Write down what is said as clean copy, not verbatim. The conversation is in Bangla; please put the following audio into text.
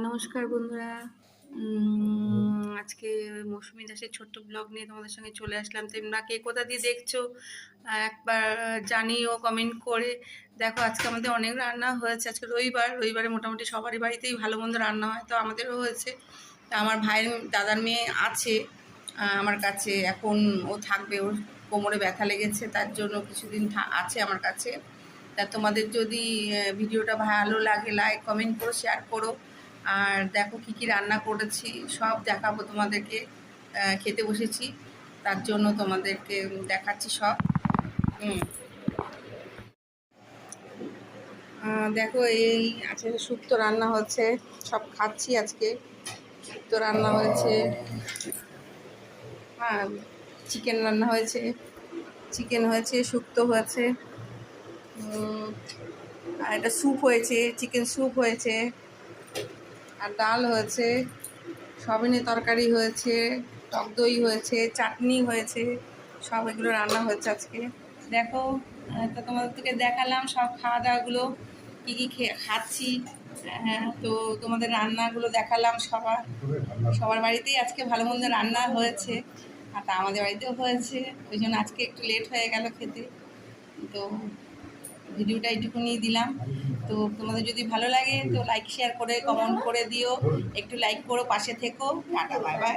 নমস্কার বন্ধুরা। আজকে মৌসুমি দাসের ছোট্ট ব্লগ নিয়ে তোমাদের সঙ্গে চলে আসলাম। তোমরা কে কোথা দিয়ে দেখছো একবার জানিও কমেন্ট করে। দেখো আজকে আমাদের অনেক রান্না হয়েছে। আজকে রবিবারে মোটামুটি সবারই বাড়িতেই ভালো মন্দ রান্না হয়, তো আমাদেরও হয়েছে। তা আমার ভাইয়ের দাদার মেয়ে আছে আমার কাছে, এখন ও থাকবে, ওর কোমরে ব্যথা লেগেছে, তার জন্য কিছুদিন আছে আমার কাছে। তা তোমাদের যদি ভিডিওটা ভালো লাগে লাইক কমেন্ট করো, শেয়ার করো। আর দেখো কী কী রান্না করেছি সব দেখাবো তোমাদেরকে। খেতে বসেছি, তার জন্য তোমাদেরকে দেখাচ্ছি সব। দেখো এই আছে শুক্তো রান্না হচ্ছে, সব খাচ্ছি আজকে। শুক্তো রান্না হয়েছে, হ্যাঁ চিকেন রান্না হয়েছে, চিকেন হয়েছে, শুক্তো হয়েছে, আর একটা স্যুপ হয়েছে, চিকেন স্যুপ হয়েছে, আর ডাল হয়েছে, সবিনে তরকারি হয়েছে, টক দই হয়েছে, চাটনি হয়েছে, সব এগুলো রান্না হয়েছে আজকে। দেখো তো তোমাদেরকে দেখালাম সব খাওয়া দাওয়াগুলো, কী কী খাচ্ছি। হ্যাঁ, তো তোমাদের রান্নাগুলো দেখালাম। সবার বাড়িতেই আজকে ভালো মন্দ রান্না হয়েছে, আর তা আমাদের বাড়িতেও হয়েছে, ওই জন্য আজকে একটু লেট হয়ে গেল খেতে। তো ভিডিওটা এইটুকুনি দিলাম। তো তোমাদের যদি ভালো লাগে তো লাইক শেয়ার করে কমেন্ট করে দিও, একটু লাইক করো, পাশে থেকো। Tata, bye bye.